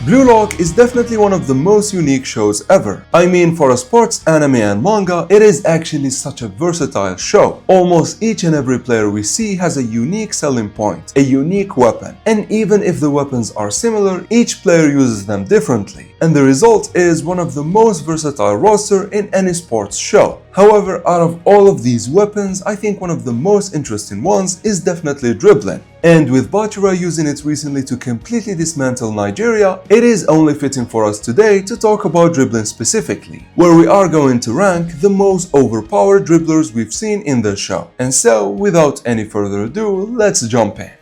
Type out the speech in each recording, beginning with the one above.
Blue Lock is definitely one of the most unique shows ever. I mean, for a sports anime and manga, it is actually such a versatile show. Almost each and every player we see has a unique selling point, a unique weapon, and even if the weapons are similar, each player uses them differently. And the result is one of the most versatile roster in any sports show. However, out of all of these weapons, I think one of the most interesting ones is definitely dribbling. And with Bachira using it recently to completely dismantle Nigeria, it is only fitting for us today to talk about dribbling specifically, where we are going to rank the most overpowered dribblers we've seen in the show. And so, without any further ado, let's jump in.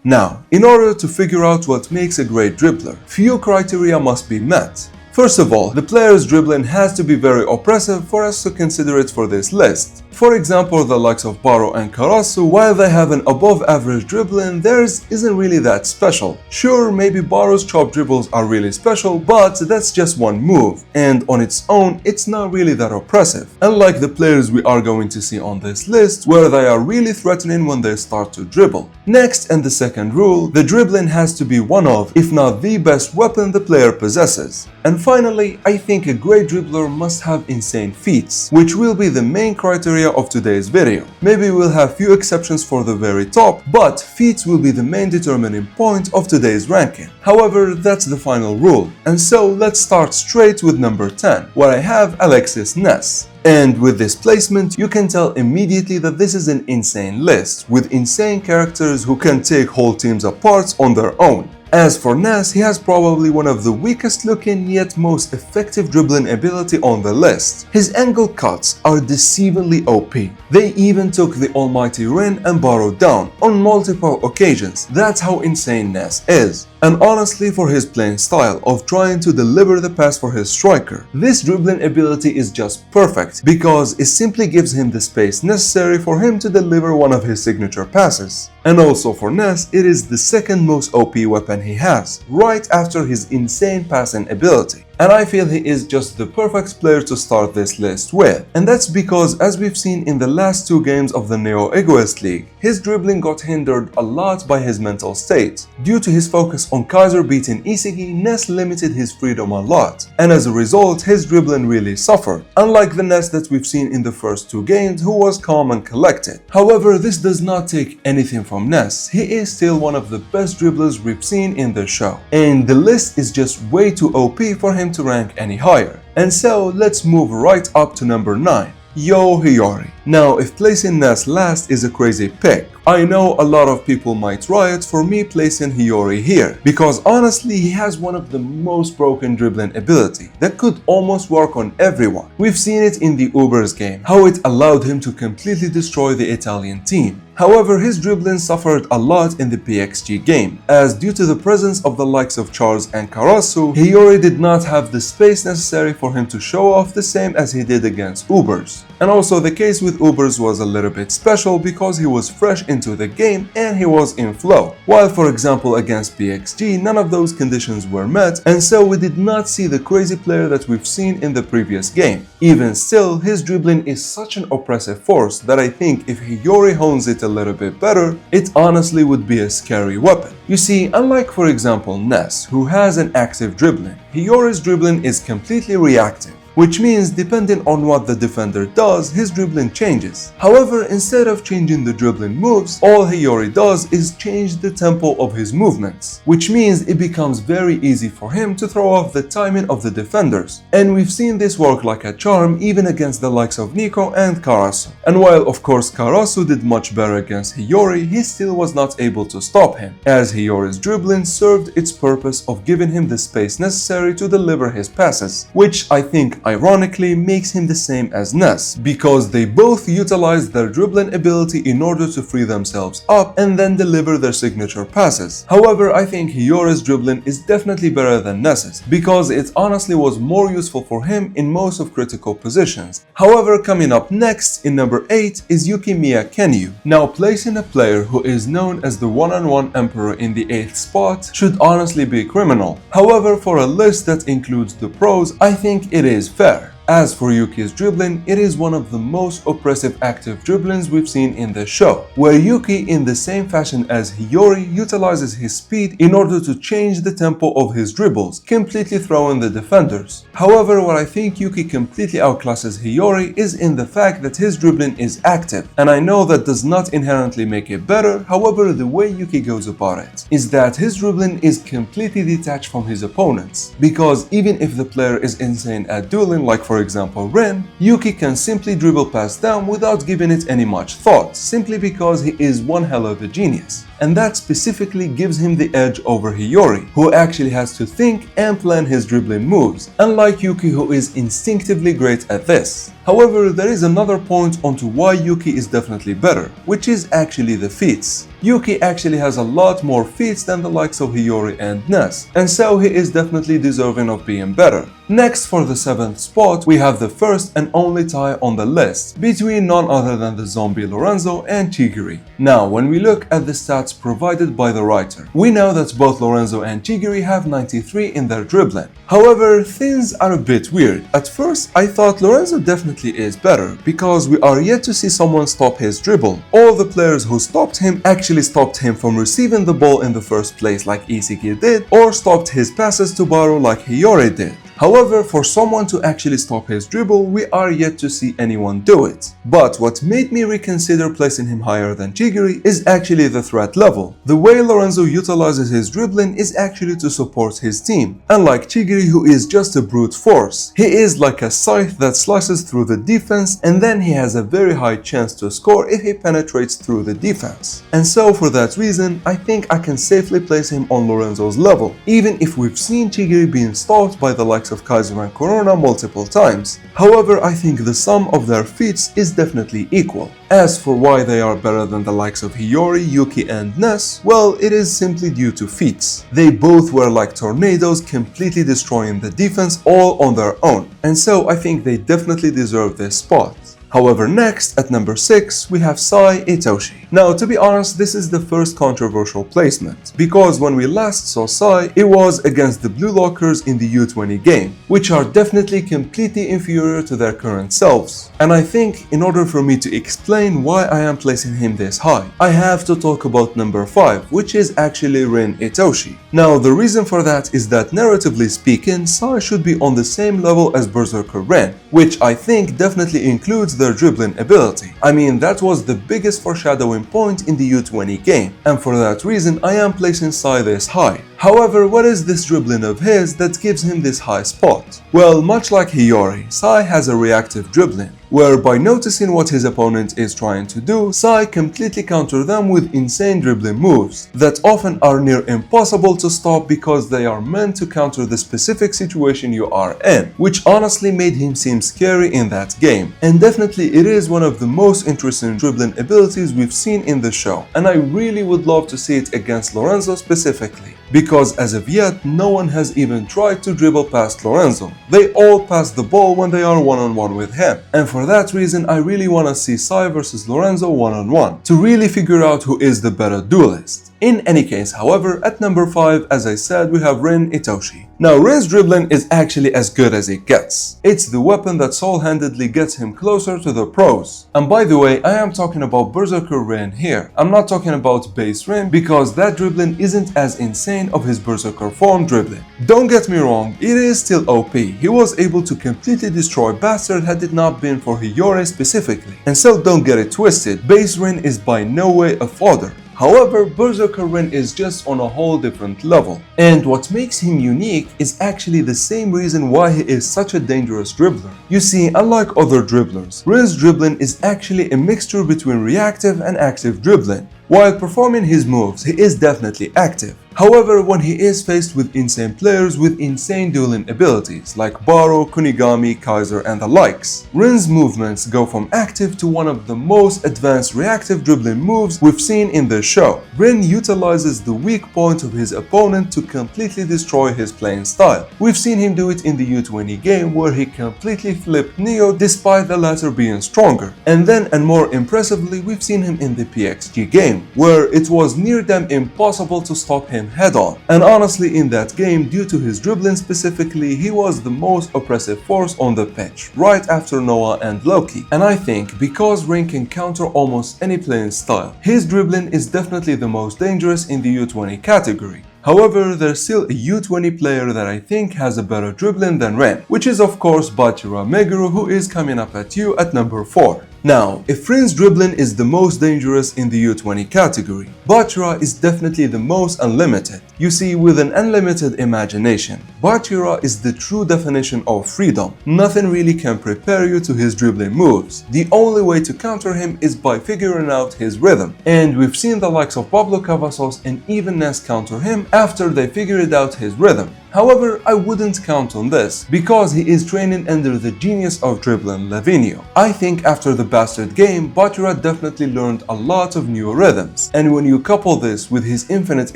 Now, in order to figure out what makes a great dribbler, few criteria must be met. First of all, the player's dribbling has to be very oppressive for us to consider it for this list. For example, the likes of Baro and Karasu, while they have an above average dribbling, theirs isn't really that special. Sure, maybe Baro's chop dribbles are really special, but that's just one move, and on its own, it's not really that oppressive. Unlike the players we are going to see on this list, where they are really threatening when they start to dribble. Next, and the second rule, the dribbling has to be one of, if not the best weapon the player possesses. And finally, I think a great dribbler must have insane feats, which will be the main criteria of today's video. Maybe we'll have few exceptions for the very top, but feats will be the main determining point of today's ranking. However, that's the final rule. And so let's start straight with number 10, where I have Alexis Ness. And with this placement, you can tell immediately that this is an insane list, with insane characters who can take whole teams apart on their own. As for Ness, he has probably one of the weakest looking yet most effective dribbling ability on the list. His angle cuts are deceivingly OP. They even took the almighty Rin and Baro down on multiple occasions. That's how insane Ness is. And honestly, for his playing style of trying to deliver the pass for his striker, this dribbling ability is just perfect because it simply gives him the space necessary for him to deliver one of his signature passes. And also for Ness, it is the second most OP weapon he has, right after his insane passing ability. And I feel he is just the perfect player to start this list with. And that's because, as we've seen in the last two games of the Neo Egoist League, his dribbling got hindered a lot by his mental state. Due to his focus on Kaiser beating Isigi, Ness limited his freedom a lot, and as a result, his dribbling really suffered, unlike the Ness that we've seen in the first two games, who was calm and collected. However, this does not take anything from Ness. He is still one of the best dribblers we've seen in the show, and the list is just way too OP for him to rank any higher. And so let's move right up to number 9. Hiori. Now, if placing Ness last is a crazy pick, I know a lot of people might riot for me placing Hiori here, because honestly he has one of the most broken dribbling ability that could almost work on everyone. We've seen it in the Ubers game, how it allowed him to completely destroy the Italian team. However, his dribbling suffered a lot in the PXG game, as due to the presence of the likes of Charles and Karasu, Hiori did not have the space necessary for him to show off the same as he did against Ubers. And also the case with Ubers was a little bit special because he was fresh into the game and he was in flow, while for example against PXG none of those conditions were met, and so we did not see the crazy player that we've seen in the previous game. Even still, his dribbling is such an oppressive force that I think if Hiori hones it a little bit better, it honestly would be a scary weapon. You see, unlike for example Ness, who has an active dribbling, Hiori's dribbling is completely reactive, which means depending on what the defender does, his dribbling changes. However, instead of changing the dribbling moves, all Hiori does is change the tempo of his movements, which means it becomes very easy for him to throw off the timing of the defenders. And we've seen this work like a charm even against the likes of Nico and Karasu. And while of course Karasu did much better against Hiori, he still was not able to stop him, as Hiori's dribbling served its purpose of giving him the space necessary to deliver his passes, which I think ironically makes him the same as Ness, because they both utilize their dribbling ability in order to free themselves up and then deliver their signature passes. However, I think Hiori's dribbling is definitely better than Ness's, because it honestly was more useful for him in most of critical positions. However, coming up next in number 8 is Yukimiya Kenyu. Now, placing a player who is known as the one-on-one emperor in the 8th spot should honestly be criminal. However, for a list that includes the pros, I think it is fair. As for Yuki's dribbling, it is one of the most oppressive active dribblings we've seen in the show, where Yuki, in the same fashion as Hiori, utilizes his speed in order to change the tempo of his dribbles, completely throwing the defenders. However, what I think Yuki completely outclasses Hiori is in the fact that his dribbling is active, and I know that does not inherently make it better. However, the way Yuki goes about it is that his dribbling is completely detached from his opponents, because even if the player is insane at dueling, like for example Rin, Yuki can simply dribble past them without giving it any much thought, simply because he is one hell of a genius. And that specifically gives him the edge over Hiori, who actually has to think and plan his dribbling moves, unlike Yuki, who is instinctively great at this. However, there is another point onto why Yuki is definitely better, which is actually the feats. Yuki actually has a lot more feats than the likes of Hiori and Ness, and so he is definitely deserving of being better. Next, for the 7th spot, we have the first and only tie on the list, between none other than the zombie Lorenzo and Chigiri. Now, when we look at the stats provided by the writer, we know that both Lorenzo and Chigiri have 93 in their dribbling. However, things are a bit weird. At first, I thought Lorenzo definitely is better, because we are yet to see someone stop his dribble. All the players who stopped him actually stopped him from receiving the ball in the first place like Isiki did, or stopped his passes to Baru like Hiori did. However, for someone to actually stop his dribble, we are yet to see anyone do it. But what made me reconsider placing him higher than Chigiri is actually the threat level. The way Lorenzo utilizes his dribbling is actually to support his team, unlike Chigiri, who is just a brute force. He is like a scythe that slices through the defense, and then he has a very high chance to score if he penetrates through the defense. And so for that reason, I think I can safely place him on Lorenzo's level, even if we've seen Chigiri being stalked by the likes of Kaiser and Corona multiple times. However, I think the sum of their feats is definitely equal. As for why they are better than the likes of Hiori, Yuki and Ness, well, it is simply due to feats. They both were like tornadoes, completely destroying the defense all on their own, and so I think they definitely deserve this spot. However, next, at number 6, we have Sae Itoshi. Now, to be honest, this is the first controversial placement, because when we last saw Sae, it was against the Blue Lockers in the U20 game, which are definitely completely inferior to their current selves. And I think, in order for me to explain why I am placing him this high, I have to talk about number 5, which is actually Rin Itoshi. Now, the reason for that is that, narratively speaking, Sae should be on the same level as Berserker Rin, which I think definitely includes their dribbling ability. I mean, that was the biggest foreshadowing point in the U20 game, and for that reason I am placing Sae this high. However, what is this dribbling of his that gives him this high spot? Well, much like Hiori, Sae has a reactive dribbling, where by noticing what his opponent is trying to do, Sae completely counter them with insane dribbling moves that often are near impossible to stop because they are meant to counter the specific situation you are in, which honestly made him seem scary in that game. And definitely it is one of the most interesting dribbling abilities we've seen in the show, and I really would love to see it against Lorenzo specifically, because as of yet no one has even tried to dribble past Lorenzo. They all pass the ball when they are one-on-one with him, and for that reason I really want to see Sae versus Lorenzo one-on-one to really figure out who is the better duelist. In any case, however, at number 5, as I said, we have Rin Itoshi. Now, Rin's dribbling is actually as good as it gets. It's the weapon that sole-handedly gets him closer to the pros. And by the way, I am talking about Berserker Rin here. I'm not talking about base Rin, because that dribbling isn't as insane of his Berserker form dribbling. Don't get me wrong, it is still OP. He was able to completely destroy Bastard had it not been for Hiori specifically. And so don't get it twisted, base Rin is by no way a fodder. However, Berserker Rin is just on a whole different level, and what makes him unique is actually the same reason why he is such a dangerous dribbler. You see, unlike other dribblers, Rin's dribbling is actually a mixture between reactive and active dribbling. While performing his moves, he is definitely active. However, when he is faced with insane players with insane dueling abilities like Baro, Kunigami, Kaiser and the likes, Rin's movements go from active to one of the most advanced reactive dribbling moves we've seen in the show. Rin utilizes the weak point of his opponent to completely destroy his playing style. We've seen him do it in the U20 game where he completely flipped Neo despite the latter being stronger. And then, and more impressively, we've seen him in the PXG game where it was near damn impossible to stop him head on. And honestly, in that game, due to his dribbling specifically, he was the most oppressive force on the pitch, right after Noah and Loki. And I think because Rin can counter almost any playing style, his dribbling is definitely the most dangerous in the U20 category. However, there's still a U20 player that I think has a better dribbling than Rin, which is of course Bachira Meguru, who is coming up at you at number 4. Now, if Rin's dribbling is the most dangerous in the U20 category, Bachira is definitely the most unlimited. You see, with an unlimited imagination, Bachira is the true definition of freedom. Nothing really can prepare you to his dribbling moves. The only way to counter him is by figuring out his rhythm. And we've seen the likes of Pablo Cavazos and even Ness counter him after they figured out his rhythm. However, I wouldn't count on this, because he is training under the genius of dribbling, Lavinho. I think after the Bastard game, Bachira definitely learned a lot of new rhythms, and when you couple this with his infinite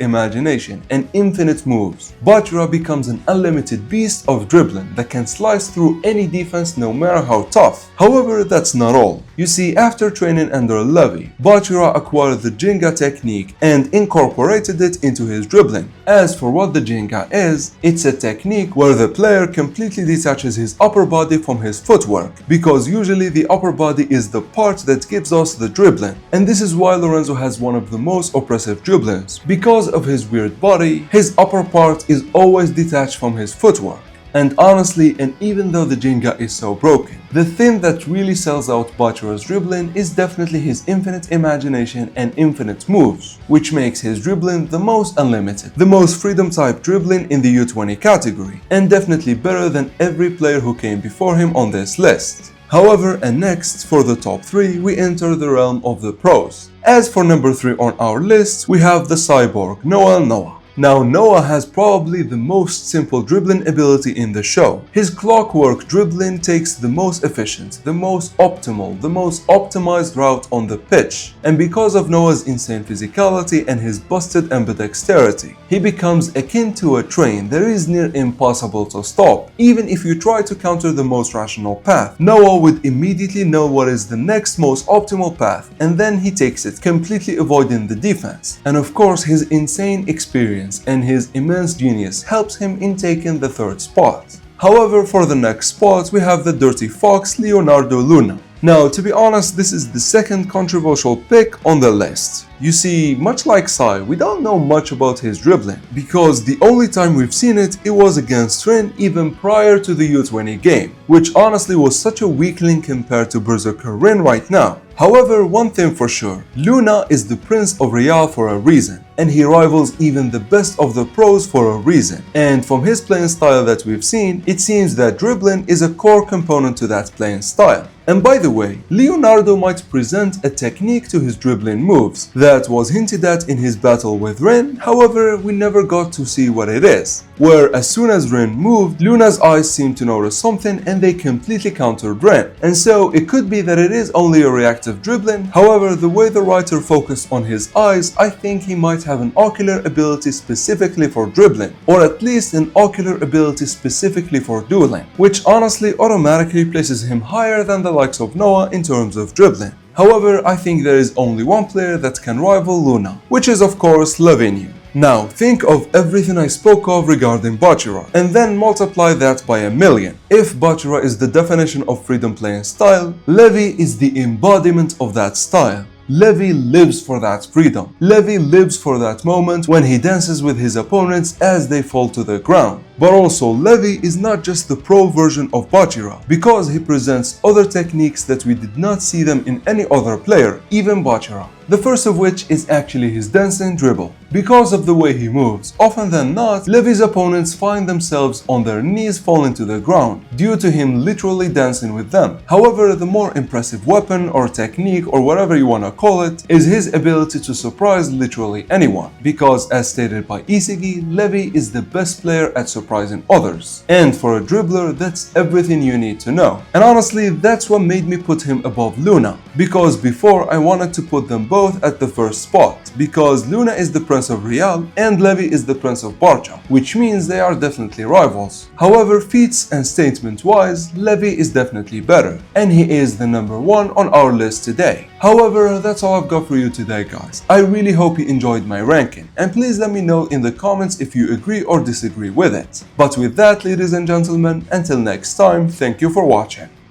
imagination and infinite moves, Bachira becomes an unlimited beast of dribbling that can slice through any defense no matter how tough. However, that's not all. You see, after training under Levi, Bachira acquired the Jenga technique and incorporated it into his dribbling. As for what the Jenga is, it's a technique where the player completely detaches his upper body from his footwork, because usually the upper body is the part that gives us the dribbling. And this is why Lorenzo has one of the most oppressive dribblings. Because of his weird body, his upper part is always detached from his footwork. And honestly, and even though the Jenga is so broken, the thing that really sells out Bachira's dribbling is definitely his infinite imagination and infinite moves, which makes his dribbling the most unlimited, the most freedom type dribbling in the U20 category, and definitely better than every player who came before him on this list. However, and next, for the top 3, we enter the realm of the pros. As for number 3 on our list, we have the cyborg Noel Noa. Now, Noah has probably the most simple dribbling ability in the show. His clockwork dribbling takes the most efficient, the most optimal, the most optimized route on the pitch. And because of Noah's insane physicality and his busted ambidexterity, he becomes akin to a train that is near impossible to stop. Even if you try to counter the most rational path, Noah would immediately know what is the next most optimal path, and then he takes it, completely avoiding the defense. And of course, his insane experience and his immense genius helps him in taking the 3rd spot. However, for the next spot, we have the dirty fox Leonardo Luna. Now, to be honest, this is the second controversial pick on the list. You see, much like Sae, we don't know much about his dribbling, because the only time we've seen it, it was against Rin even prior to the U20 game, which honestly was such a weakling compared to Berserker Rin right now. However, one thing for sure, Luna is the Prince of Real for a reason, and he rivals even the best of the pros for a reason. And from his playing style that we've seen, it seems that dribbling is a core component to that playing style. And by the way, Leonardo might present a technique to his dribbling moves that was hinted at in his battle with Rin, however, we never got to see what it is. Where as soon as Rin moved, Luna's eyes seemed to notice something and they completely countered Rin. And so it could be that it is only a reactive dribbling, however, the way the writer focused on his eyes, I think he might have an ocular ability specifically for dribbling, or at least an ocular ability specifically for dueling, which honestly automatically places him higher than the likes of Noah in terms of dribbling. However, I think there is only one player that can rival Luna, which is of course Lavinho. Now, think of everything I spoke of regarding Bachira, and then multiply that by 1,000,000. If Bachira is the definition of freedom playing style, Levi is the embodiment of that style. Levi lives for that freedom. Levi lives for that moment when he dances with his opponents as they fall to the ground. But also, Levi is not just the pro version of Bachira, because he presents other techniques that we did not see them in any other player, even Bachira. The first of which is actually his dancing dribble. Because of the way he moves, often than not, Levi's opponents find themselves on their knees falling to the ground, due to him literally dancing with them. However, the more impressive weapon or technique or whatever you wanna call it, is his ability to surprise literally anyone. Because as stated by Isigi, Levi is the best player at surprising others. And for a dribbler, that's everything you need to know. And honestly, that's what made me put him above Luna. Because before I wanted to put them both both at the first spot, because Luna is the Prince of Real and Levi is the Prince of Barca, which means they are definitely rivals. However, feats and statement-wise, Levi is definitely better, and he is the number one on our list today. However, that's all I've got for you today, guys. I really hope you enjoyed my ranking, and please let me know in the comments if you agree or disagree with it. But with that, ladies and gentlemen, until next time, thank you for watching.